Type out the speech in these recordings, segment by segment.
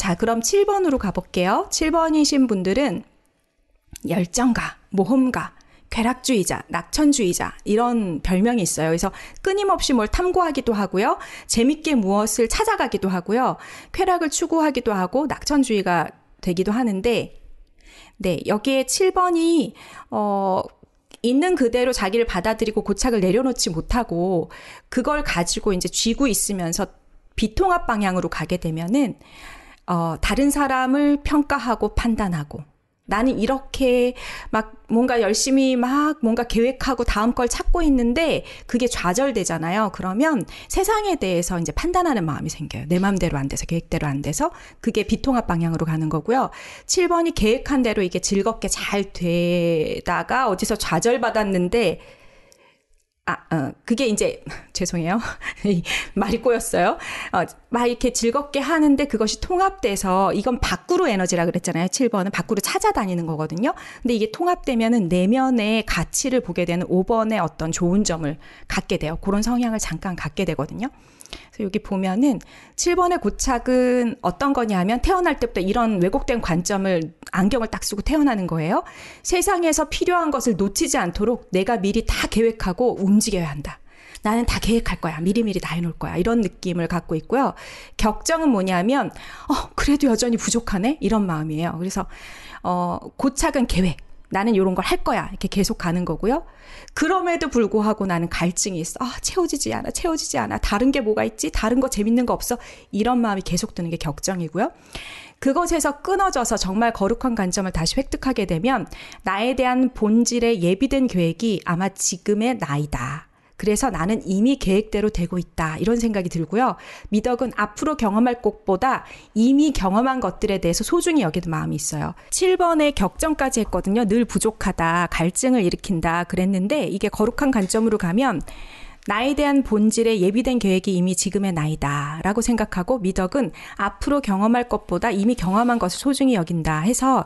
자, 그럼 7번으로 가볼게요. 7번이신 분들은 열정가, 모험가, 쾌락주의자, 낙천주의자 이런 별명이 있어요. 그래서 끊임없이 뭘 탐구하기도 하고요. 재밌게 무엇을 찾아가기도 하고요. 쾌락을 추구하기도 하고 낙천주의가 되기도 하는데 네, 여기에 7번이 있는 그대로 자기를 받아들이고 고착을 내려놓지 못하고 그걸 가지고 이제 쥐고 있으면서 비통합 방향으로 가게 되면은 다른 사람을 평가하고 판단하고 나는 이렇게 막 뭔가 열심히 막 뭔가 계획하고 다음 걸 찾고 있는데 그게 좌절되잖아요. 그러면 세상에 대해서 이제 판단하는 마음이 생겨요. 내 마음대로 안 돼서 계획대로 안 돼서 그게 비통합 방향으로 가는 거고요. 7번이 계획한 대로 이게 즐겁게 잘 되다가 어디서 좌절받았는데 그게 이제, 죄송해요. 말이 꼬였어요. 막 이렇게 즐겁게 하는데 그것이 통합돼서, 이건 밖으로 에너지라 그랬잖아요. 7번은 밖으로 찾아다니는 거거든요. 근데 이게 통합되면은 내면의 가치를 보게 되는 5번의 어떤 좋은 점을 갖게 돼요. 그런 성향을 잠깐 갖게 되거든요. 그래서 여기 보면은 7번의 고착은 어떤 거냐면 태어날 때부터 이런 왜곡된 관점을 안경을 딱 쓰고 태어나는 거예요. 세상에서 필요한 것을 놓치지 않도록 내가 미리 다 계획하고 움직여야 한다. 나는 다 계획할 거야. 미리미리 다 해놓을 거야. 이런 느낌을 갖고 있고요. 격정은 뭐냐면 그래도 여전히 부족하네? 이런 마음이에요. 그래서 고착은 계획. 나는 이런 걸 할 거야. 이렇게 계속 가는 거고요. 그럼에도 불구하고 나는 갈증이 있어. 채워지지 않아. 다른 게 뭐가 있지? 다른 거 재밌는 거 없어? 이런 마음이 계속 드는 게 격정이고요. 그것에서 끊어져서 정말 거룩한 관점을 다시 획득하게 되면 나에 대한 본질의 예비된 계획이 아마 지금의 나이다. 그래서 나는 이미 계획대로 되고 있다. 이런 생각이 들고요. 미덕은 앞으로 경험할 것보다 이미 경험한 것들에 대해서 소중히 여기는 마음이 있어요. 7번에 격정까지 했거든요. 늘 부족하다. 갈증을 일으킨다. 그랬는데 이게 거룩한 관점으로 가면 나에 대한 본질의 예비된 계획이 이미 지금의 나이다 라고 생각하고 미덕은 앞으로 경험할 것보다 이미 경험한 것을 소중히 여긴다 해서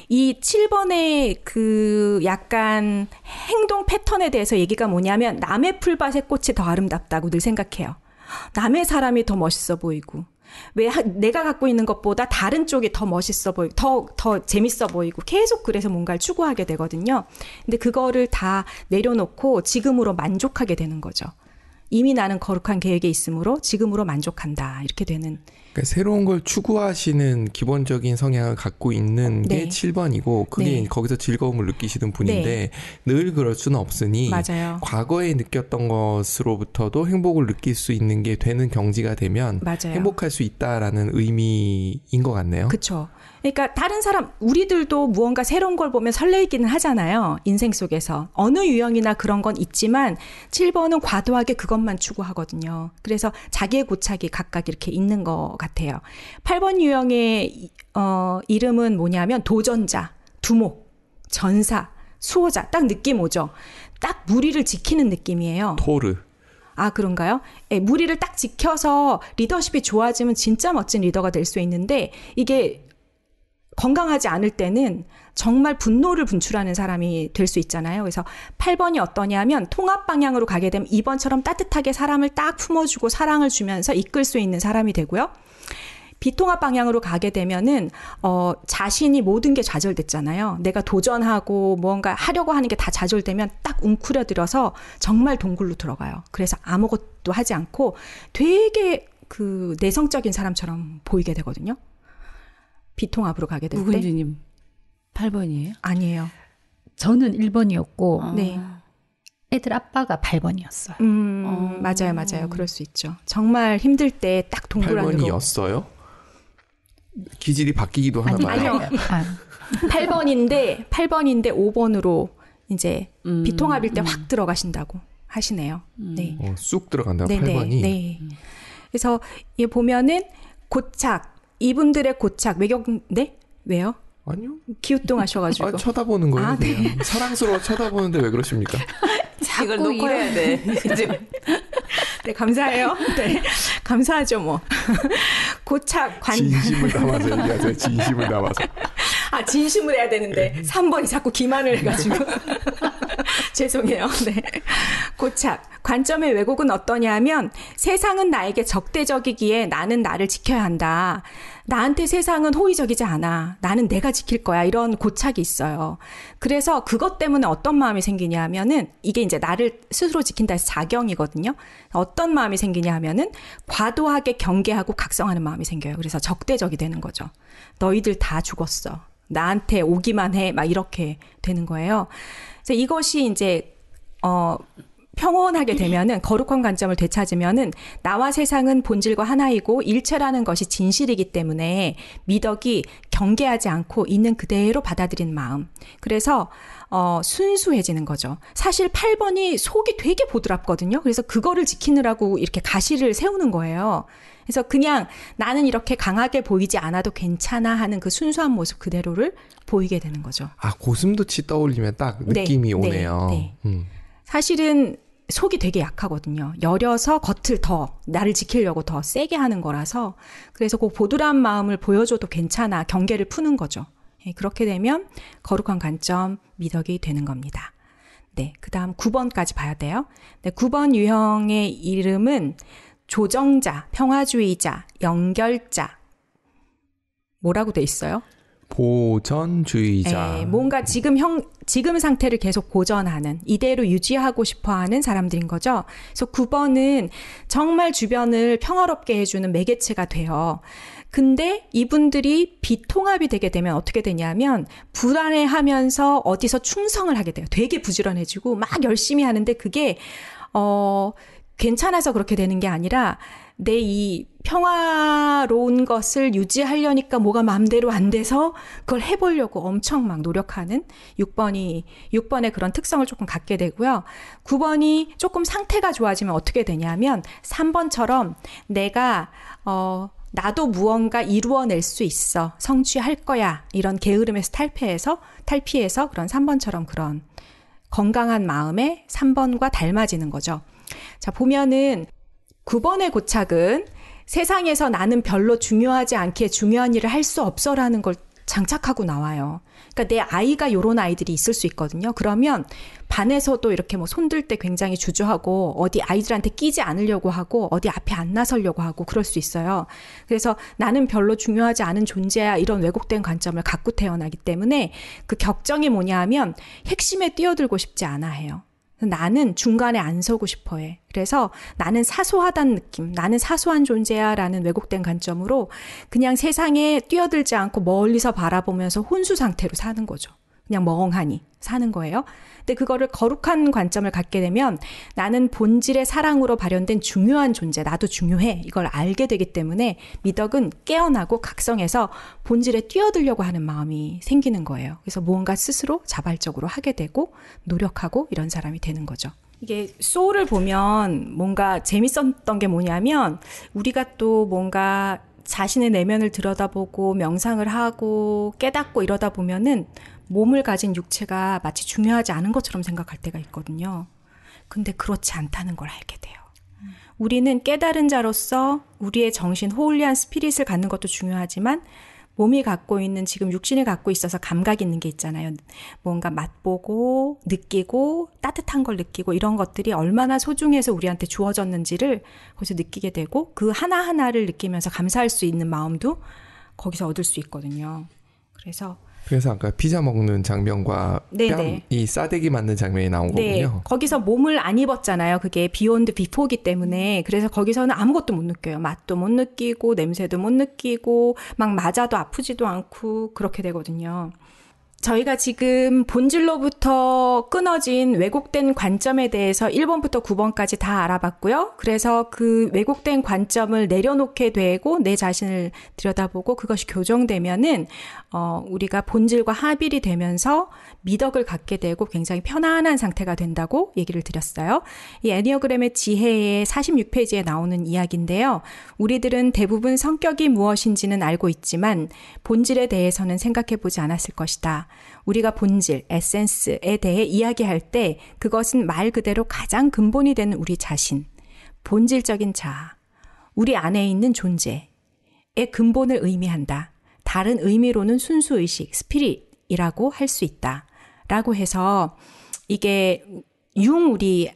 이 7번의 그 약간 행동 패턴에 대해서 얘기가 뭐냐면 남의 풀밭의 꽃이 더 아름답다고 늘 생각해요. 남의 사람이 더 멋있어 보이고 왜 내가 갖고 있는 것보다 다른 쪽이 더 멋있어 보이고 더 재밌어 보이고 계속 그래서 뭔가를 추구하게 되거든요. 근데 그거를 다 내려놓고 지금으로 만족하게 되는 거죠. 이미 나는 거룩한 계획에 있으므로 지금으로 만족한다. 이렇게 되는. 그러니까 새로운 걸 추구하시는 기본적인 성향을 갖고 있는 게 7번이고 그게 거기서 즐거움을 느끼시는 분인데 늘 그럴 수는 없으니 맞아요. 과거에 느꼈던 것으로부터도 행복을 느낄 수 있는 게 되는 경지가 되면 맞아요. 행복할 수 있다라는 의미인 것 같네요. 그렇죠. 그러니까 다른 사람, 우리들도 무언가 새로운 걸 보면 설레기는 하잖아요. 인생 속에서. 어느 유형이나 그런 건 있지만 7번은 과도하게 그것만 추구하거든요. 그래서 자기의 고착이 각각 이렇게 있는 것 같아요. 8번 유형의 이름은 뭐냐면 도전자, 두목, 전사, 수호자. 딱 느낌 오죠. 딱 무리를 지키는 느낌이에요. 토르. 그런가요? 네, 무리를 딱 지켜서 리더십이 좋아지면 진짜 멋진 리더가 될 수 있는데 이게 건강하지 않을 때는 정말 분노를 분출하는 사람이 될 수 있잖아요. 그래서 8번이 어떠냐면 통합 방향으로 가게 되면 2번처럼 따뜻하게 사람을 딱 품어주고 사랑을 주면서 이끌 수 있는 사람이 되고요. 비통합 방향으로 가게 되면은 자신이 모든 게 좌절됐잖아요. 내가 도전하고 뭔가 하려고 하는 게 다 좌절되면 딱 웅크려들어서 정말 동굴로 들어가요. 그래서 아무것도 하지 않고 되게 그 내성적인 사람처럼 보이게 되거든요. 비통합으로 가게 될 때. 우근주님 8번이에요? 아니에요. 저는 1번이었고 네. 애들 아빠가 8번이었어요. 맞아요. 그럴 수 있죠. 정말 힘들 때 딱 동굴 안으로. 8번이었어요? 기질이 바뀌기도 하나 봐요. 아니요. 8번인데 8번인데 5번으로 이제 비통합일 때 확 들어가신다고 하시네요. 네. 쑥 들어간다. 네네. 8번이. 네. 그래서 이 보면은 고착, 이분들의 고착 외경네? 왜요? 아니요. 기우뚱하셔가지고. 쳐다보는 거예요. 네. 그냥. 사랑스러워 쳐다보는데 왜 그러십니까? 이걸 놓고 해야 돼. 이제. 네, 감사해요. 네, 감사하죠, 뭐. 고착, 진심을 담아서 얘기하세요. 진심을 담아서. 진심을 해야 되는데 3번이 자꾸 기만을 해가지고 죄송해요. 네, 고착, 관점의 왜곡은 어떠냐면 세상은 나에게 적대적이기에 나는 나를 지켜야 한다. 나한테 세상은 호의적이지 않아. 나는 내가 지킬 거야. 이런 고착이 있어요. 그래서 그것 때문에 어떤 마음이 생기냐 하면은 이게 이제 나를 스스로 지킨다 해서 자경이거든요. 어떤 마음이 생기냐 하면은 과도하게 경계하고 각성하는 마음이 생겨요. 그래서 적대적이 되는 거죠. 너희들 다 죽었어. 나한테 오기만 해. 막 이렇게 되는 거예요. 그래서 이것이 이제 평온하게 되면은 거룩한 관점을 되찾으면은 나와 세상은 본질과 하나이고 일체라는 것이 진실이기 때문에 미덕이 경계하지 않고 있는 그대로 받아들이는 마음. 그래서 순수해지는 거죠. 사실 8번이 속이 되게 보드랍거든요. 그래서 그거를 지키느라고 이렇게 가시를 세우는 거예요. 그래서 그냥 나는 이렇게 강하게 보이지 않아도 괜찮아 하는 그 순수한 모습 그대로를 보이게 되는 거죠. 아, 고슴도치 떠올리면 딱 느낌이 오네요. 네. 사실은 속이 되게 약하거든요. 여려서 겉을 더 나를 지키려고 더 세게 하는 거라서 그래서 그 보드란 마음을 보여줘도 괜찮아. 경계를 푸는 거죠. 그렇게 되면 거룩한 관점 미덕이 되는 겁니다. 네, 그다음 9번까지 봐야 돼요. 네, 9번 유형의 이름은 조정자, 평화주의자, 연결자. 뭐라고 돼 있어요? 보전주의자. 네, 뭔가 지금 상태를 계속 보전하는, 이대로 유지하고 싶어 하는 사람들인 거죠. 그래서 9번은 정말 주변을 평화롭게 해주는 매개체가 돼요. 근데 이분들이 비통합이 되게 되면 어떻게 되냐면 불안해하면서 어디서 충성을 하게 돼요. 되게 부지런해지고 막 열심히 하는데 그게 괜찮아서 그렇게 되는 게 아니라 내 이 평화로운 것을 유지하려니까 뭐가 마음대로 안 돼서 그걸 해보려고 엄청 막 노력하는 6번의 그런 특성을 조금 갖게 되고요. 9번이 조금 상태가 좋아지면 어떻게 되냐면 3번처럼 내가 나도 무언가 이루어낼 수 있어. 성취할 거야. 이런 게으름에서 탈피해서 그런 3번처럼 그런 건강한 마음에 3번과 닮아지는 거죠. 자, 보면은 9번의 고착은 세상에서 나는 별로 중요하지 않게 중요한 일을 할 수 없어라는 걸 장착하고 나와요. 그러니까 내 아이가 이런 아이들이 있을 수 있거든요. 그러면 반에서도 이렇게 뭐 손들 때 굉장히 주저하고 어디 아이들한테 끼지 않으려고 하고 어디 앞에 안 나서려고 하고 그럴 수 있어요. 그래서 나는 별로 중요하지 않은 존재야 이런 왜곡된 관점을 갖고 태어나기 때문에 그 격정이 뭐냐 하면 핵심에 뛰어들고 싶지 않아 해요. 나는 중간에 안 서고 싶어 해. 그래서 나는 사소하다는 느낌, 나는 사소한 존재야 라는 왜곡된 관점으로 그냥 세상에 뛰어들지 않고 멀리서 바라보면서 혼수 상태로 사는 거죠. 그냥 멍하니 사는 거예요. 근데 그거를 거룩한 관점을 갖게 되면 나는 본질의 사랑으로 발현된 중요한 존재, 나도 중요해. 이걸 알게 되기 때문에 미덕은 깨어나고 각성해서 본질에 뛰어들려고 하는 마음이 생기는 거예요. 그래서 무언가 스스로 자발적으로 하게 되고 노력하고 이런 사람이 되는 거죠. 이게 소울을 보면 뭔가 재밌었던 게 뭐냐면 우리가 또 뭔가 자신의 내면을 들여다보고 명상을 하고 깨닫고 이러다 보면은 몸을 가진 육체가 마치 중요하지 않은 것처럼 생각할 때가 있거든요. 근데 그렇지 않다는 걸 알게 돼요. 우리는 깨달은 자로서 우리의 정신, 호울리한 스피릿을 갖는 것도 중요하지만 몸이 갖고 있는 지금 육신이 갖고 있어서 감각이 있는 게 있잖아요. 뭔가 맛보고 느끼고 따뜻한 걸 느끼고 이런 것들이 얼마나 소중해서 우리한테 주어졌는지를 거기서 느끼게 되고 그 하나하나를 느끼면서 감사할 수 있는 마음도 거기서 얻을 수 있거든요. 그래서 아까 피자 먹는 장면과 뺨이 싸대기 맞는 장면이 나온 거군요. 거기서 몸을 안 입었잖아요. 그게 비욘드 비포기 때문에. 그래서 거기서는 아무것도 못 느껴요. 맛도 못 느끼고 냄새도 못 느끼고 막 맞아도 아프지도 않고 그렇게 되거든요. 저희가 지금 본질로부터 끊어진 왜곡된 관점에 대해서 1번부터 9번까지 다 알아봤고요. 그래서 그 왜곡된 관점을 내려놓게 되고 내 자신을 들여다보고 그것이 교정되면은 우리가 본질과 합일이 되면서 미덕을 갖게 되고 굉장히 편안한 상태가 된다고 얘기를 드렸어요. 이 애니어그램의 지혜의 46페이지에 나오는 이야기인데요. 우리들은 대부분 성격이 무엇인지는 알고 있지만 본질에 대해서는 생각해보지 않았을 것이다. 우리가 본질, 에센스에 대해 이야기할 때 그것은 말 그대로 가장 근본이 되는 우리 자신, 본질적인 자아, 우리 안에 있는 존재의 근본을 의미한다. 다른 의미로는 순수의식, 스피릿이라고 할 수 있다. 라고 해서 이게 우리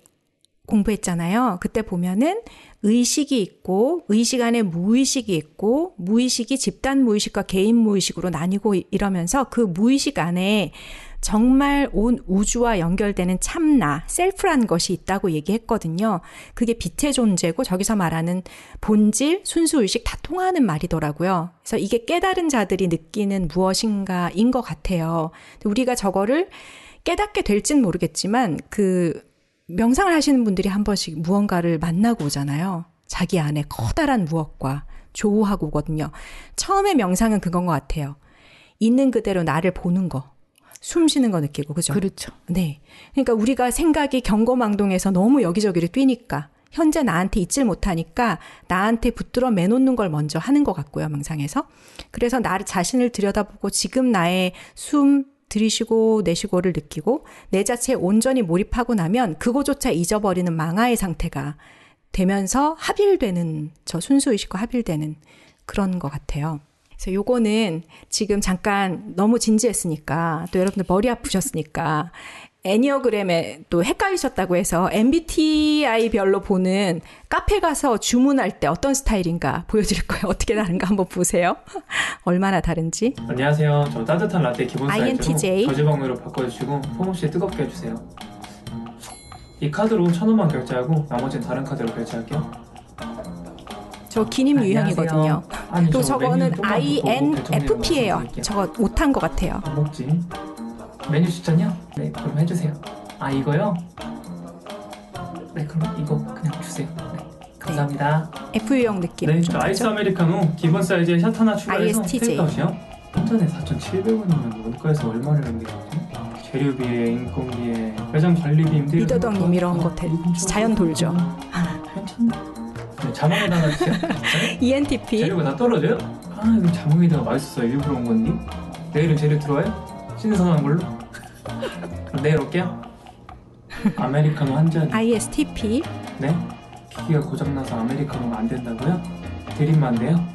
공부했잖아요. 그때 보면은 의식이 있고 의식 안에 무의식이 있고 무의식이 집단 무의식과 개인 무의식으로 나뉘고 이러면서 그 무의식 안에 정말 온 우주와 연결되는 참나, 셀프라는 것이 있다고 얘기했거든요. 그게 빛의 존재고 저기서 말하는 본질, 순수의식 다 통하는 말이더라고요. 그래서 이게 깨달은 자들이 느끼는 무엇인가인 것 같아요. 우리가 저거를 깨닫게 될진 모르겠지만 그 명상을 하시는 분들이 한 번씩 무언가를 만나고 오잖아요. 자기 안에 커다란 무엇과 조우하고 오거든요. 처음에 명상은 그건 것 같아요. 있는 그대로 나를 보는 거. 숨 쉬는 거 느끼고, 그죠? 그렇죠. 네. 그러니까 우리가 생각이 경거망동해서 너무 여기저기를 뛰니까, 현재 나한테 있질 못하니까 나한테 붙들어 매놓는 걸 먼저 하는 것 같고요, 명상에서. 그래서 나를 자신을 들여다보고 지금 나의 숨 들이쉬고 내쉬고를 느끼고 내 자체에 온전히 몰입하고 나면 그거조차 잊어버리는 망아의 상태가 되면서 합일되는, 저 순수의식과 합일되는 그런 것 같아요. 그래서 요거는 지금 잠깐 너무 진지했으니까 또 여러분들 머리 아프셨으니까 애니어그램에 또 헷갈리셨다고 해서 MBTI별로 보는 카페 가서 주문할 때 어떤 스타일인가 보여드릴 거예요. 어떻게 다른가 한번 보세요. 얼마나 다른지. 안녕하세요. 저 따뜻한 라떼 기본 INTJ. 사이즈로 저지방으로 바꿔주시고 폼 없이 뜨겁게 해주세요. 이 카드로 1,000원만 결제하고 나머지는 다른 카드로 결제할게요. 저 기님 유형이거든요. 아니, 또 저 저거는 메뉴 조금만 더 보고 INFP예요. 결정내는 저거 못한 것 같아요. 안 먹지? 메뉴 추천이요? 네, 그럼 해주세요. 아, 이거요? 네, 그럼 이거 그냥 주세요. 네, 감사합니다. F유형 느낌. 네, 좀 저 아이스 나죠? 아메리카노 기본 사이즈에 샷 하나 추가해서 ISTJ. 테이크아웃이요? 한잔에 4,700원이면 원가에서 얼마를 남기거든요? 재료비에, 인건비에, 매장 관리비, 리더덕님 이런 거 자연 돌죠. 괜찮네. 네, 자몽에다 하나 주세요. ENTP. 재료가 다 떨어져요? 아, 이거 자몽에다가 맛있어서 일부러 온 건데? 내일은 재료 들어와요? 신선한 걸로? 그럼 내일 올게요. 아메리카노 한 잔. ISTP. 네? 기기가 고장나서 아메리카노가 안 된다고요? 드립만 돼요?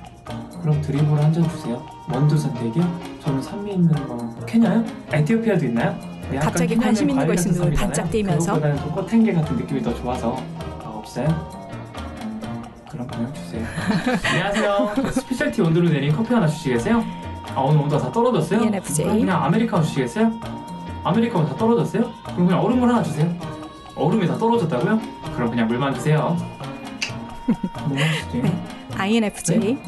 그럼 드립으로 한 잔 주세요. 원두 선택이요? 저는 산미 있는 거. 케냐요? 에티오피아도 있나요? 네, 약간 갑자기 케냐는 관심 있는 거 과일 있으면 눈을 같은 반짝 섬이잖아요. 띄면서. 그거보다는 좀 꽃향기 같은 느낌이 더 좋아서. 아, 없어요? 그럼 그냥 주세요. 안녕하세요. 저 스페셜티 원두로 내린 커피 하나 주시겠어요? 아, 오늘 온도가 다 떨어졌어요? ENFJ. 그럼 그냥 아메리카노 주시겠어요? 아메리카노 다 떨어졌어요? 그럼 그냥 얼음물 하나 주세요. 얼음이 다 떨어졌다고요? 그럼 그냥 물만 주세요. 뭐 하시지? 네. INFJ.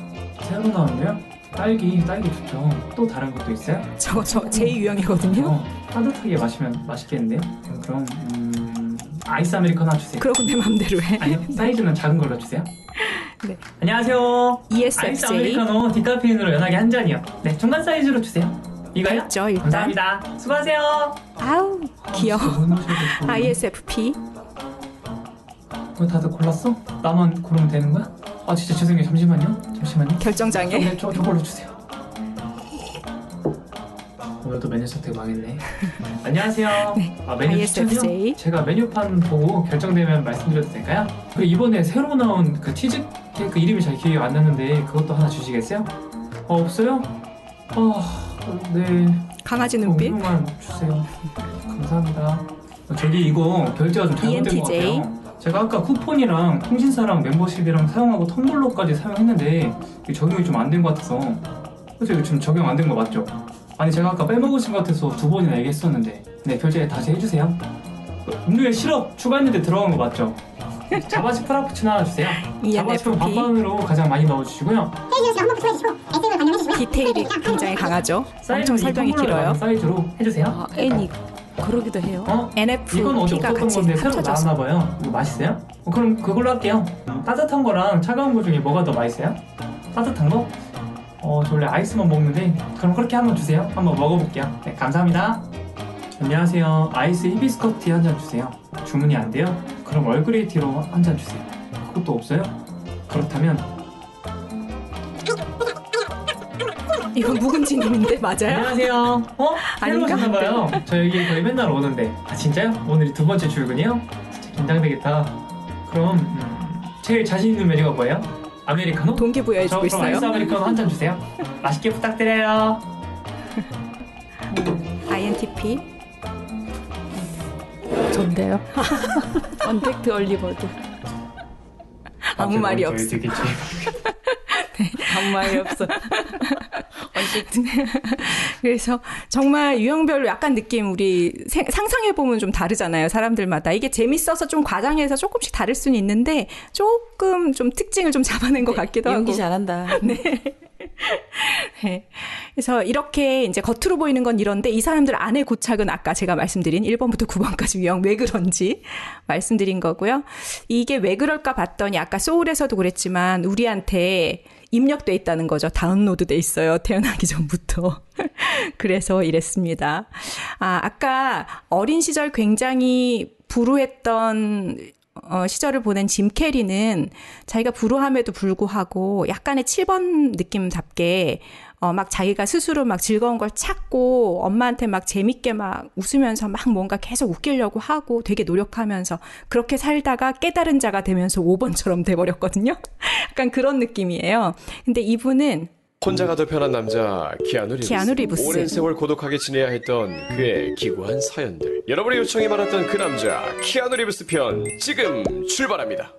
새로 나왔네요? 딸기 좋죠. 또 다른 것도 있어요? 저 제 유형이거든요. 따뜻하게 마시면 맛있겠는데요? 그럼 아이스 아메리카노 하나 주세요. 그러고 내 맘대로 해. 아니요, 사이즈는 작은 걸로 주세요. 네. 안녕하세요. ESFJ. 아이스 아메리카노 디카페인으로 연하게 한 잔이요. 네, 중간 사이즈로 주세요. 이거요? 있죠, 일단. 감사합니다. 수고하세요. 아우, 귀여워. 진짜 뭘 마셔도 좋은데. ISFP. 왜 다들 골랐어? 나만 고르면 되는 거야? 아, 진짜 죄송해요. 잠시만요. 결정장애. 네, 저걸로 주세요. 오늘도 메뉴 선택 망했네. 안녕하세요. 네, 아, 메뉴 ISFJ. 추천이요? 제가 메뉴판 보고 결정되면 말씀드려도 될까요? 그리고 이번에 새로 나온 그 치즈 케이크 이름이 잘 기억이 안 나는데 그것도 하나 주시겠어요? 없어요? 네. 강아지 눈빛. 음료만 주세요. 감사합니다. 저기 이거 결제가 좀 잘못된 것 ENTJ. 같아요. 제가 아까 쿠폰이랑 통신사랑 멤버십이랑 사용하고 텀블러까지 사용했는데 이게 적용이 좀 안 된 것 같아서. 그래서 이거 지금 적용 안 된 거 맞죠? 아니 제가 아까 빼먹으신 것 같아서 2번이나 얘기했었는데. 네, 결제 다시 해주세요. 음료에 시럽 추가했는데 들어간 거 맞죠? 자바치 프라푸치노 하나 주세요. 자바치는 반반으로 가장 많이 넣어주시고요. 디테일이 굉장히 강하죠. 엄청 설명이 길어요. 사이즈로 해주세요. N이 그러기도 해요. 이건 어제 NFP가 없었던 같이 건데 새로 합쳐져서. 나왔나봐요. 이거 맛있어요? 그럼 그걸로 할게요. 따뜻한 거랑 차가운 거 중에 뭐가 더 맛있어요? 따뜻한 거? 저 원래 아이스만 먹는데 그럼 그렇게 한번 주세요. 한번 먹어볼게요. 네, 감사합니다. 안녕하세요. 아이스 히비스커티 한 잔 주세요. 주문이 안 돼요? 그럼 얼그레이티로 한 잔 주세요. 그것도 없어요? 그렇다면 이건 묵은지님인데 맞아요? 안녕하세요. 새로 아닌가? 오셨나봐요. 저 여기 거의 맨날 오는데. 아, 진짜요? 오늘이 2번째 출근이요? 진짜 긴장되겠다. 그럼 제일 자신 있는 메뉴가 뭐예요? 아메리카노? 동기부여해주고 그럼 아이스 있어요. 아메리카노 한 잔 주세요. 맛있게 부탁드려요. INTP. 좋은데요. 언택트 얼리버드. 아무 말이 없어. 아무 말이 없어. 언택트. 그래서 정말 유형별로 약간 느낌 우리 상상해보면 좀 다르잖아요. 사람들마다. 이게 재밌어서 좀 과장해서 조금씩 다를 수는 있는데 조금 좀 특징을 좀 잡아낸 것 같기도 하고. 연기 잘한다. 네. 네. 그래서 이렇게 이제 겉으로 보이는 건 이런데 이 사람들 안의 고착은 아까 제가 말씀드린 1번부터 9번까지 유형 왜 그런지 말씀드린 거고요. 이게 왜 그럴까 봤더니 아까 소울에서도 그랬지만 우리한테 입력돼 있다는 거죠. 다운로드 돼 있어요. 태어나기 전부터. 그래서 이랬습니다. 아까 어린 시절 굉장히 불우했던 시절을 보낸 짐 캐리는 자기가 불우함에도 불구하고 약간의 7번 느낌답게 막 자기가 스스로 막 즐거운 걸 찾고 엄마한테 막 재밌게 막 웃으면서 막 뭔가 계속 웃기려고 하고 되게 노력하면서 그렇게 살다가 깨달은 자가 되면서 5번처럼 돼버렸거든요. 약간 그런 느낌이에요. 근데 이분은 혼자가 더 편한 남자 키아누 리브스. 오랜 세월 고독하게 지내야 했던 그의 기구한 사연들. 여러분의 요청이 많았던 그 남자 키아누 리브스 편 지금 출발합니다.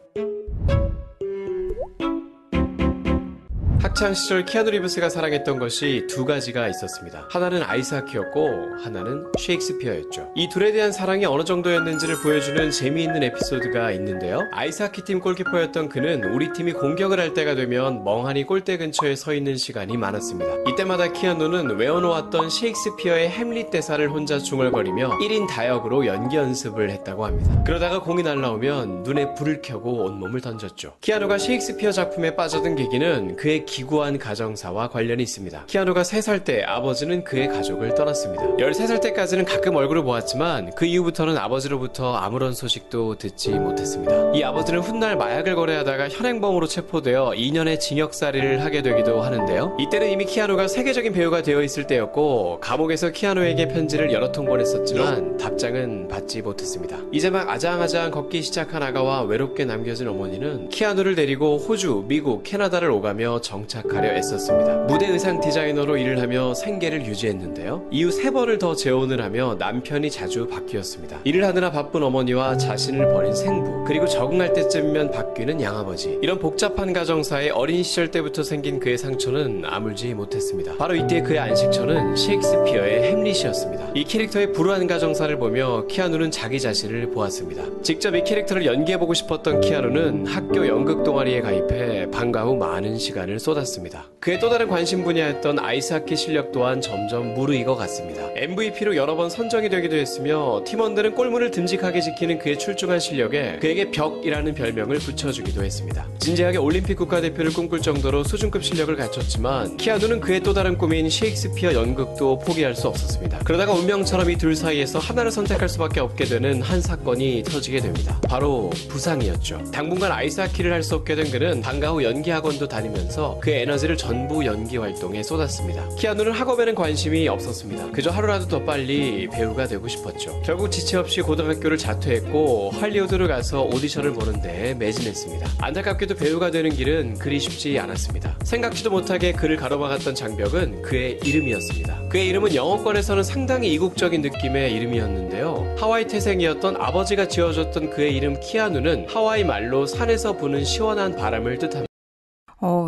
학창시절 키아누 리브스가 사랑했던 것이 두 가지가 있었습니다. 하나는 아이스하키였고 하나는 셰익스피어였죠. 이 둘에 대한 사랑이 어느 정도였는지를 보여주는 재미있는 에피소드가 있는데요. 아이스하키 팀 골키퍼였던 그는 우리 팀이 공격을 할 때가 되면 멍하니 골대 근처에 서 있는 시간이 많았습니다. 이때마다 키아누는 외워놓았던 셰익스피어의 햄릿 대사를 혼자 중얼거리며 1인 다역으로 연기 연습을 했다고 합니다. 그러다가 공이 날라오면 눈에 불을 켜고 온몸을 던졌죠. 키아누가 셰익스피어 작품에 빠져든 계기는 그의 기구한 가정사와 관련이 있습니다. 키아누가 3살 때 아버지는 그의 가족을 떠났습니다. 13살 때까지는 가끔 얼굴을 보았지만 그 이후부터는 아버지로부터 아무런 소식도 듣지 못했습니다. 이 아버지는 훗날 마약을 거래하다가 현행범으로 체포되어 2년의 징역살이를 하게 되기도 하는데요. 이때는 이미 키아누가 세계적인 배우가 되어 있을 때였고 감옥에서 키아누에게 편지를 여러 통 보냈었지만 답장은 받지 못했습니다. 이제 막 아장아장 걷기 시작한 아가와 외롭게 남겨진 어머니는 키아누를 데리고 호주, 미국, 캐나다를 오가며 정착하려 애썼습니다. 무대 의상 디자이너로 일을 하며 생계를 유지했는데요. 이후 3번을 더 재혼을 하며 남편이 자주 바뀌었습니다. 일을 하느라 바쁜 어머니와 자신을 버린 생부, 그리고 적응할 때쯤이면 바뀌는 양아버지. 이런 복잡한 가정사에 어린 시절 때부터 생긴 그의 상처는 아물지 못했습니다. 바로 이때 그의 안식처는 셰익스피어의 햄릿이었습니다. 이 캐릭터의 불우한 가정사를 보며 키아누는 자기 자신을 보았습니다. 직접 이 캐릭터를 연기해보고 싶었던 키아누는 학교 연극 동아리에 가입해 방과 후 많은 시간을 쏟았습니다. 그의 또 다른 관심 분야였던 아이스하키 실력 또한 점점 무르익어 갔습니다. MVP로 여러 번 선정이 되기도 했으며 팀원들은 골문을 듬직하게 지키는 그의 출중한 실력에 그에게 벽이라는 별명을 붙여주기도 했습니다. 진지하게 올림픽 국가대표를 꿈꿀 정도로 수준급 실력을 갖췄지만 키아누는 그의 또 다른 꿈인 셰익스피어 연극도 포기할 수 없었습니다. 그러다가 운명처럼 이 둘 사이에서 하나를 선택할 수밖에 없게 되는 한 사건이 터지게 됩니다. 바로 부상이었죠. 당분간 아이스하키를 할 수 없게 된 그는 방과 후 연기학원도 다니면서 그의 에너지를 전부 연기 활동에 쏟았습니다. 키아누는 학업에는 관심이 없었습니다. 그저 하루라도 더 빨리 배우가 되고 싶었죠. 결국 지체 없이 고등학교를 자퇴했고 할리우드를 가서 오디션을 보는데 매진했습니다. 안타깝게도 배우가 되는 길은 그리 쉽지 않았습니다. 생각지도 못하게 그를 가로막았던 장벽은 그의 이름이었습니다. 그의 이름은 영어권에서는 상당히 이국적인 느낌의 이름이었는데요. 하와이 태생이었던 아버지가 지어줬던 그의 이름 키아누는 하와이 말로 산에서 부는 시원한 바람을 뜻합니다.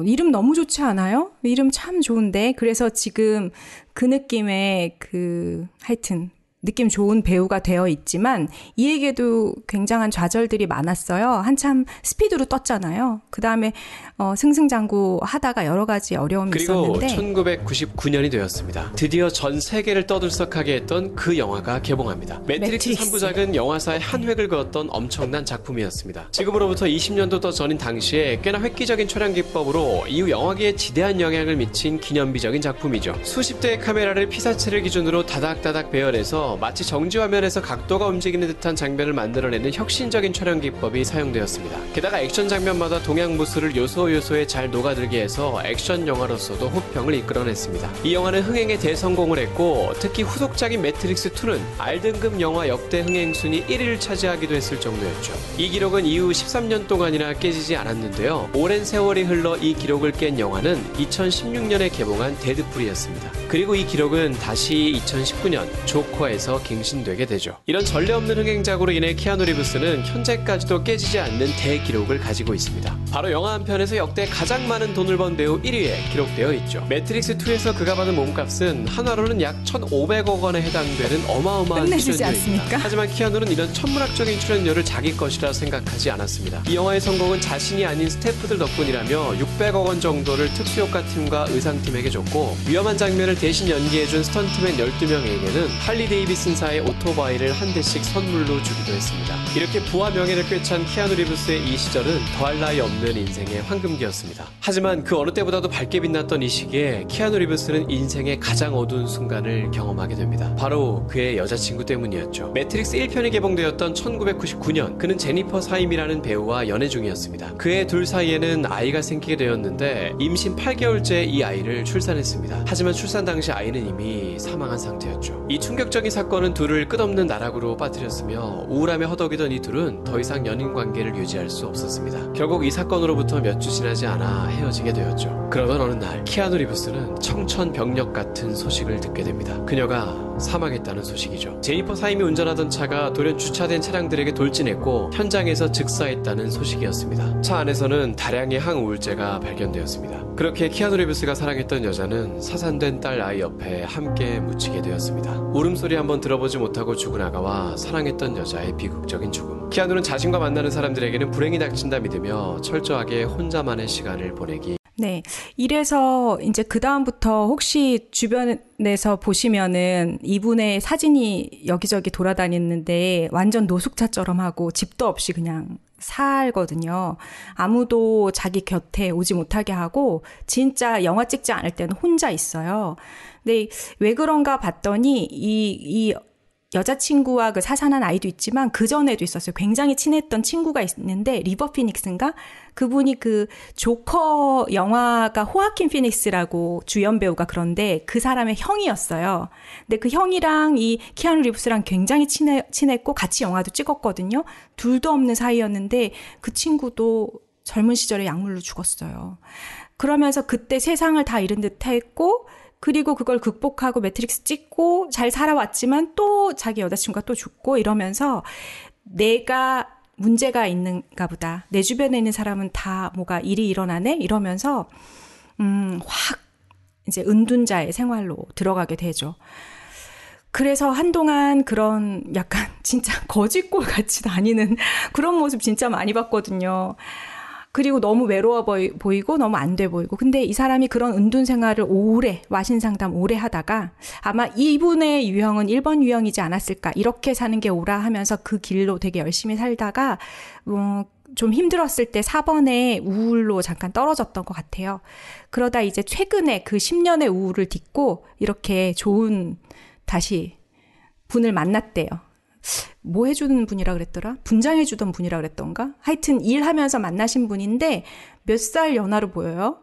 이름 너무 좋지 않아요? 이름 참 좋은데. 그래서 지금 그 느낌의 하여튼 느낌 좋은 배우가 되어 있지만 이에게도 굉장한 좌절들이 많았어요. 한참 스피드로 떴잖아요. 그 다음에 승승장구 하다가 여러 가지 어려움이 있었는데 그리고 1999년이 되었습니다. 드디어 전 세계를 떠들썩하게 했던 그 영화가 개봉합니다. 매트릭스 3부작은 영화사에 한 획을 그었던 엄청난 작품이었습니다. 지금으로부터 20년도 더 전인 당시에 꽤나 획기적인 촬영 기법으로 이후 영화계에 지대한 영향을 미친 기념비적인 작품이죠. 수십 대의 카메라를 피사체를 기준으로 다닥다닥 배열해서 마치 정지 화면에서 각도가 움직이는 듯한 장면을 만들어내는 혁신적인 촬영 기법이 사용되었습니다. 게다가 액션 장면마다 동양 무술을 요소요소에 잘 녹아들게 해서 액션 영화로서도 호평을 이끌어냈습니다. 이 영화는 흥행에 대성공을 했고 특히 후속작인 매트릭스2는 R등급 영화 역대 흥행 순위 1위를 차지하기도 했을 정도였죠. 이 기록은 이후 13년 동안이나 깨지지 않았는데요. 오랜 세월이 흘러 이 기록을 깬 영화는 2016년에 개봉한 데드풀이었습니다. 그리고 이 기록은 다시 2019년 조커에서 앞에서 갱신되게 되죠. 이런 전례 없는 흥행작으로 인해 키아누 리브스는 현재까지도 깨지지 않는 대기록을 가지고 있습니다. 바로 영화 한 편에서 역대 가장 많은 돈을 번 배우 1위에 기록되어 있죠. 매트릭스2에서 그가 받은 몸값은 한화로는 약 1,500억 원에 해당되는 어마어마한 출연료입니다. 하지만 키아누는 이런 천문학적인 출연료를 자기 것이라 생각하지 않았습니다. 이 영화의 성공은 자신이 아닌 스태프들 덕분이라며 600억 원 정도를 특수효과팀과 의상팀에게 줬고, 위험한 장면을 대신 연기해준 스턴트맨 12명에게는 할리 데이비슨사의 오토바이를 한 대씩 선물로 주기도 했습니다. 이렇게 부와 명예를 꿰찬 키아누 리브스의 이 시절은 더할 나위 없는 인생의 황금기였습니다. 하지만 그 어느 때보다도 밝게 빛났던 이 시기에 키아누 리브스는 인생의 가장 어두운 순간을 경험하게 됩니다. 바로 그의 여자친구 때문이었죠. 매트릭스 1편이 개봉되었던 1999년, 그는 제니퍼 사임이라는 배우와 연애 중이었습니다. 그의 둘 사이에는 아이가 생기게 되었는데 임신 8개월째 이 아이를 출산했습니다. 하지만 출산 당시 아이는 이미 사망한 상태였죠. 이 충격적인 사건은 둘을 끝없는 나락으로 빠뜨렸으며 우울함에 허덕이던 이 둘은 더 이상 연인 관계를 유지할 수 없었습니다. 결국 이 사건으로부터 몇 주 지나지 않아 헤어지게 되었죠. 그러던 어느 날 키아누 리브스는 청천벽력 같은 소식을 듣게 됩니다. 그녀가 사망했다는 소식이죠. 제니퍼 사임이 운전하던 차가 돌연 주차된 차량들에게 돌진했고 현장에서 즉사했다는 소식이었습니다. 차 안에서는 다량의 항우울제가 발견되었습니다. 그렇게 키아누 리브스가 사랑했던 여자는 사산된 딸 아이 옆에 함께 묻히게 되었습니다. 울음소리 한번 들어보지 못하고 죽은 아가와 사랑했던 여자의 비극적인 죽음. 키아누는 자신과 만나는 사람들에게는 불행이 닥친다 믿으며 철저하게 혼자만의 시간을 보내기. 네. 이래서 이제 그다음부터 혹시 주변에서 보시면은 이분의 사진이 여기저기 돌아다니는데 완전 노숙자처럼 하고 집도 없이 그냥 살거든요. 아무도 자기 곁에 오지 못하게 하고 진짜 영화 찍지 않을 때는 혼자 있어요. 근데 왜 그런가 봤더니 이 여자친구와 그 사산한 아이도 있지만 그 전에도 있었어요. 굉장히 친했던 친구가 있는데 리버 피닉스인가? 그분이 그 조커 영화가 호아킨 피닉스라고 주연 배우가 그런데 그 사람의 형이었어요. 근데 그 형이랑 이 키아누 리브스랑 굉장히 친했고 같이 영화도 찍었거든요. 둘도 없는 사이였는데 그 친구도 젊은 시절에 약물로 죽었어요. 그러면서 그때 세상을 다 잃은 듯 했고 그리고 그걸 극복하고 매트릭스 찍고 잘 살아왔지만 또 자기 여자친구가 또 죽고 이러면서 내가 문제가 있는가 보다. 내 주변에 있는 사람은 다 뭐가 일이 일어나네? 이러면서 확 이제 은둔자의 생활로 들어가게 되죠. 그래서 한동안 그런 약간 진짜 거짓골 같이 다니는 그런 모습 진짜 많이 봤거든요. 그리고 너무 외로워 보이고 너무 안 돼 보이고. 근데 이 사람이 그런 은둔 생활을 오래, 와신상담 오래 하다가 아마 이분의 유형은 1번 유형이지 않았을까. 이렇게 사는 게 오라 하면서 그 길로 되게 열심히 살다가 좀 힘들었을 때 4번의 우울로 잠깐 떨어졌던 것 같아요. 그러다 이제 최근에 그 10년의 우울을 딛고 이렇게 좋은 다시 분을 만났대요. 뭐 해주는 분이라 그랬더라? 분장해주던 분이라 그랬던가? 하여튼 일하면서 만나신 분인데 몇 살 연하로 보여요?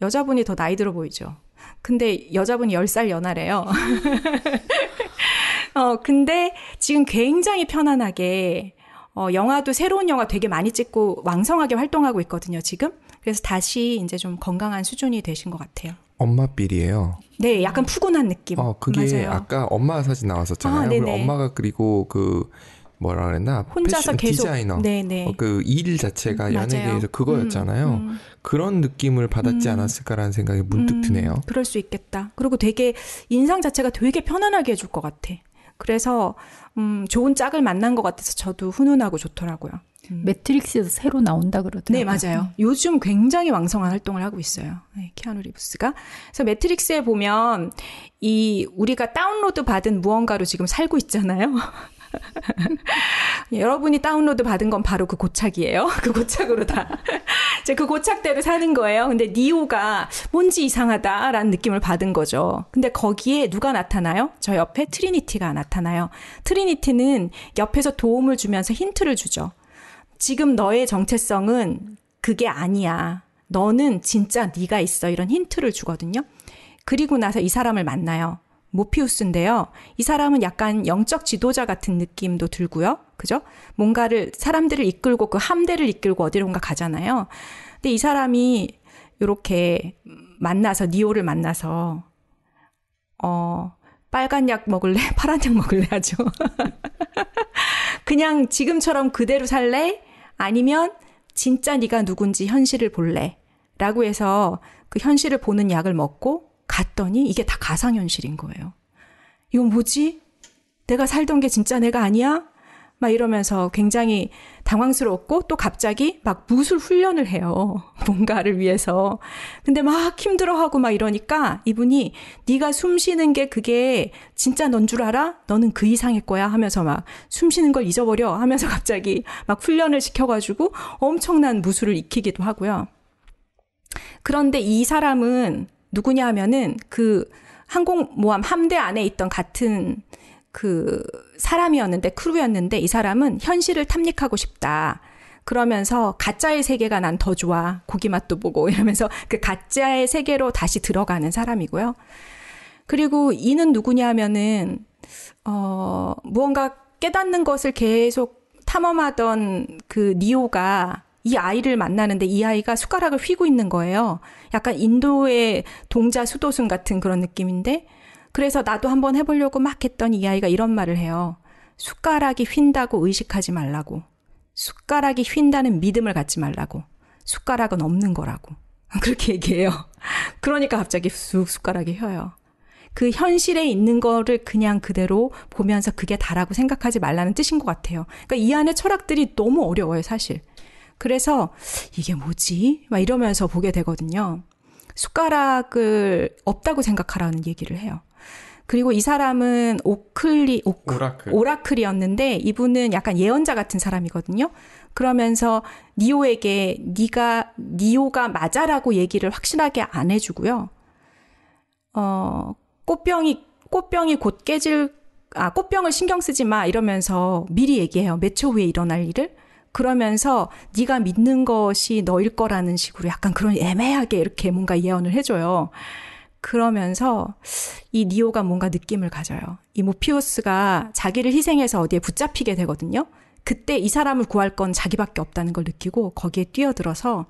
여자분이 더 나이 들어 보이죠? 근데 여자분이 10살 연하래요. 근데 지금 굉장히 편안하게 영화도 새로운 영화 되게 많이 찍고 왕성하게 활동하고 있거든요, 지금. 그래서 다시 이제 좀 건강한 수준이 되신 것 같아요. 엄마 빌이에요. 네, 약간 푸근한 느낌. 그게 맞아요. 아까 엄마 사진 나왔었잖아요. 그리고 엄마가 그리고 그 뭐라 그랬나? 혼자서 패션 계속 디자이너. 네네. 그 일 자체가 연예계에서 그거였잖아요. 그런 느낌을 받았지 않았을까라는 생각이 문득 드네요. 그럴 수 있겠다. 그리고 되게 인상 자체가 되게 편안하게 해줄 것 같아. 그래서 좋은 짝을 만난 것 같아서 저도 훈훈하고 좋더라고요. 매트릭스에서 새로 나온다 그러더라고요. 네, 맞아요. 요즘 굉장히 왕성한 활동을 하고 있어요. 네, 키아누 리브스가. 그래서 매트릭스에 보면 우리가 다운로드 받은 무언가로 지금 살고 있잖아요. 여러분이 다운로드 받은 건 바로 그 고착이에요. 그 고착으로 다. 이제 그 고착대로 사는 거예요. 근데 니오가 뭔지 이상하다라는 느낌을 받은 거죠. 근데 거기에 누가 나타나요? 저 옆에 트리니티가 나타나요. 트리니티는 옆에서 도움을 주면서 힌트를 주죠. 지금 너의 정체성은 그게 아니야. 너는 진짜 네가 있어. 이런 힌트를 주거든요. 그리고 나서 이 사람을 만나요. 모피우스인데요. 이 사람은 약간 영적 지도자 같은 느낌도 들고요. 그죠? 뭔가를 사람들을 이끌고 그 함대를 이끌고 어디론가 가잖아요. 근데 이 사람이 이렇게 만나서 니오를 만나서 빨간 약 먹을래? 파란 약 먹을래? 하죠. 그냥 지금처럼 그대로 살래? 아니면 진짜 네가 누군지 현실을 볼래? 라고 해서 그 현실을 보는 약을 먹고 갔더니 이게 다 가상현실인 거예요. 이거 뭐지? 내가 살던 게 진짜 내가 아니야? 막 이러면서 굉장히 당황스럽고 또 갑자기 막 무술 훈련을 해요. 뭔가를 위해서. 근데 막 힘들어하고 막 이러니까 이분이 네가 숨 쉬는 게 그게 진짜 넌 줄 알아? 너는 그 이상일 거야 하면서 막 숨 쉬는 걸 잊어버려 하면서 갑자기 막 훈련을 시켜가지고 엄청난 무술을 익히기도 하고요. 그런데 이 사람은 누구냐 하면은 그 항공모함 함대 안에 있던 같은 그 사람이었는데 크루였는데 이 사람은 현실을 탐닉하고 싶다. 그러면서 가짜의 세계가 난 더 좋아. 고기 맛도 보고 이러면서 그 가짜의 세계로 다시 들어가는 사람이고요. 그리고 이는 누구냐 하면은 무언가 깨닫는 것을 계속 탐험하던 그 니오가 이 아이를 만나는데 이 아이가 숟가락을 휘고 있는 거예요. 약간 인도의 동자 수도승 같은 그런 느낌인데 그래서 나도 한번 해보려고 막 했더니 이 아이가 이런 말을 해요. 숟가락이 휜다고 의식하지 말라고. 숟가락이 휜다는 믿음을 갖지 말라고. 숟가락은 없는 거라고. 그렇게 얘기해요. 그러니까 갑자기 쑥 숟가락이 휘어요. 그 현실에 있는 거를 그냥 그대로 보면서 그게 다라고 생각하지 말라는 뜻인 것 같아요. 그러니까 이 안에 철학들이 너무 어려워요, 사실. 그래서 이게 뭐지? 막 이러면서 보게 되거든요. 숟가락을 없다고 생각하라는 얘기를 해요. 그리고 이 사람은 오라클이었는데 이분은 약간 예언자 같은 사람이거든요. 그러면서 니오에게 니오가 맞아라고 얘기를 확실하게 안 해주고요. 꽃병이 곧 꽃병을 신경 쓰지 마 이러면서 미리 얘기해요. 몇 초 후에 일어날 일을. 그러면서 네가 믿는 것이 너일 거라는 식으로 약간 그런 애매하게 이렇게 뭔가 예언을 해줘요. 그러면서 이 니오가 뭔가 느낌을 가져요. 이 모피우스가 자기를 희생해서 어디에 붙잡히게 되거든요. 그때 이 사람을 구할 건 자기밖에 없다는 걸 느끼고 거기에 뛰어들어서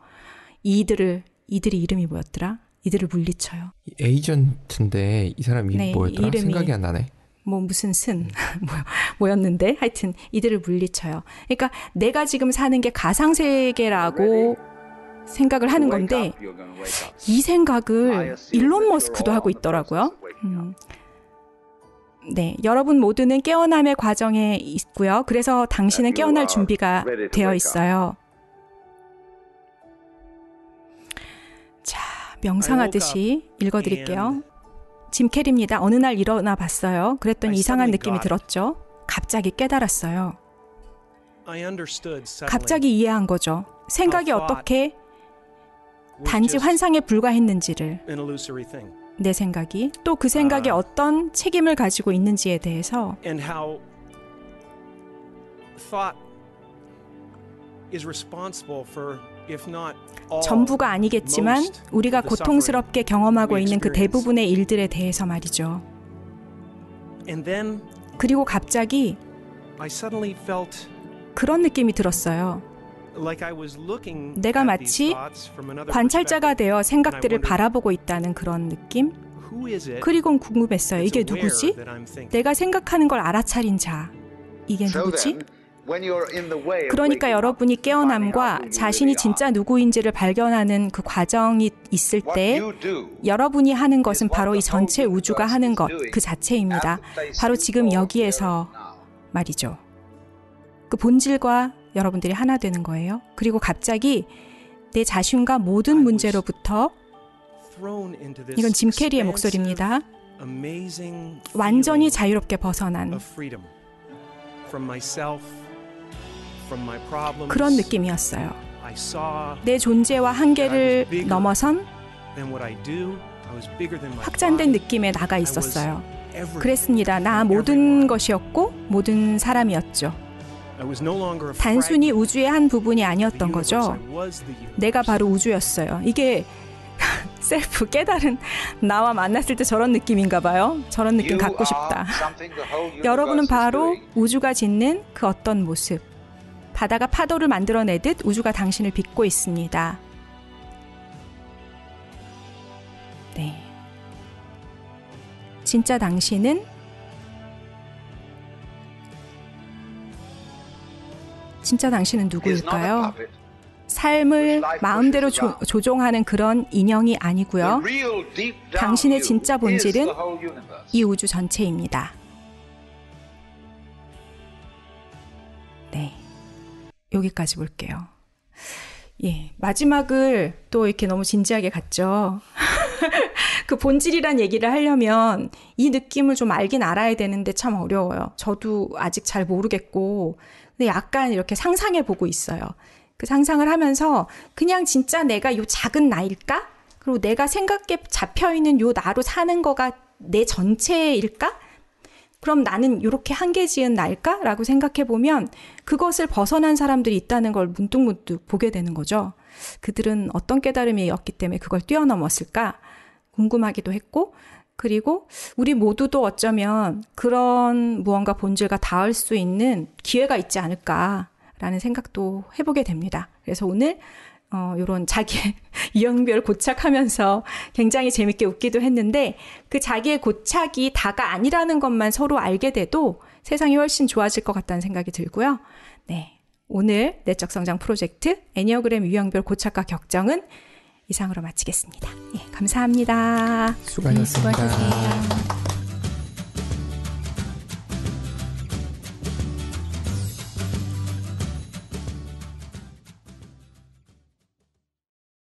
이들이 이름이 뭐였더라? 이들을 물리쳐요. 에이전트인데 이 사람 이름이 뭐였더라? 생각이 안 나네. 뭐 무슨 뭐였는데 하여튼 이들을 물리쳐요. 그러니까 내가 지금 사는 게 가상세계라고 생각을 하는 건데 이 생각을 일론 머스크도 하고 있더라고요. 네, 여러분 모두는 깨어남의 과정에 있고요. 그래서 당신은 깨어날 준비가 되어 있어요. 자, 명상하듯이 읽어드릴게요. 짐 캐리입니다. 어느 날 일어나 봤어요. 그랬더니 이상한 느낌이 들었죠. 갑자기 깨달았어요. 갑자기 이해한 거죠. 생각이 어떻게 단지 환상에 불과했는지를, 내 생각이 또 그 생각에 어떤 책임을 가지고 있는지에 대해서 전부가 아니겠지만 우리가 고통스럽게 경험하고 있는 그 대부분의 일들에 대해서 말이죠. 그리고 갑자기 그런 느낌이 들었어요. 내가 마치 관찰자가 되어 생각들을 바라보고 있다는 그런 느낌? 그리고 궁금했어요. 이게 누구지? 내가 생각하는 걸 알아차린 자. 이게 누구지? 그러니까 여러분이 깨어남과 자신이 진짜 누구인지를 발견하는 그 과정이 있을 때 여러분이 하는 것은 바로 이 전체 우주가 하는 것 그 자체입니다. 바로 지금 여기에서 말이죠. 그 본질과 여러분들이 하나 되는 거예요. 그리고 갑자기 내 자신과 모든 문제로부터, 이건 짐 캐리의 목소리입니다. 완전히 자유롭게 벗어난 그런 느낌이었어요. 내 존재와 한계를 넘어선 확장된 느낌에 나가 있었어요. 그랬습니다. 나 모든 것이었고 모든 사람이었죠. 단순히 우주의 한 부분이 아니었던 거죠. 내가 바로 우주였어요. 이게 셀프 깨달은 나와 만났을 때 저런 느낌인가 봐요. 저런 느낌 갖고 싶다. 여러분은 바로 우주가 짓는 그 어떤 모습. 바다가 파도를 만들어내듯 우주가 당신을 빚고 있습니다. 네. 진짜 당신은 진짜 당신은 누구일까요? 삶을 마음대로 조종하는 그런 인형이 아니고요. 당신의 진짜 본질은 이 우주 전체입니다. 네, 여기까지 볼게요. 예, 마지막을 또 이렇게 너무 진지하게 갔죠. 그 본질이란 얘기를 하려면 이 느낌을 좀 알긴 알아야 되는데 참 어려워요. 저도 아직 잘 모르겠고, 근데 약간 이렇게 상상해 보고 있어요. 그 상상을 하면서 그냥 진짜 내가 요 작은 나일까? 그리고 내가 생각에 잡혀있는 요 나로 사는 거가 내 전체일까? 그럼 나는 이렇게 한계 지은 나일까? 라고 생각해 보면 그것을 벗어난 사람들이 있다는 걸 문득문득 보게 되는 거죠. 그들은 어떤 깨달음이었기 때문에 그걸 뛰어넘었을까? 궁금하기도 했고, 그리고 우리 모두도 어쩌면 그런 무언가 본질과 닿을 수 있는 기회가 있지 않을까라는 생각도 해보게 됩니다. 그래서 오늘 이런 자기의 유형별 고착하면서 굉장히 재밌게 웃기도 했는데, 그 자기의 고착이 다가 아니라는 것만 서로 알게 돼도 세상이 훨씬 좋아질 것 같다는 생각이 들고요. 네, 오늘 내적 성장 프로젝트 애니어그램 유형별 고착과 격정은 이상으로 마치겠습니다. 예, 감사합니다. 수고하셨습니다. 수고하셨습니다.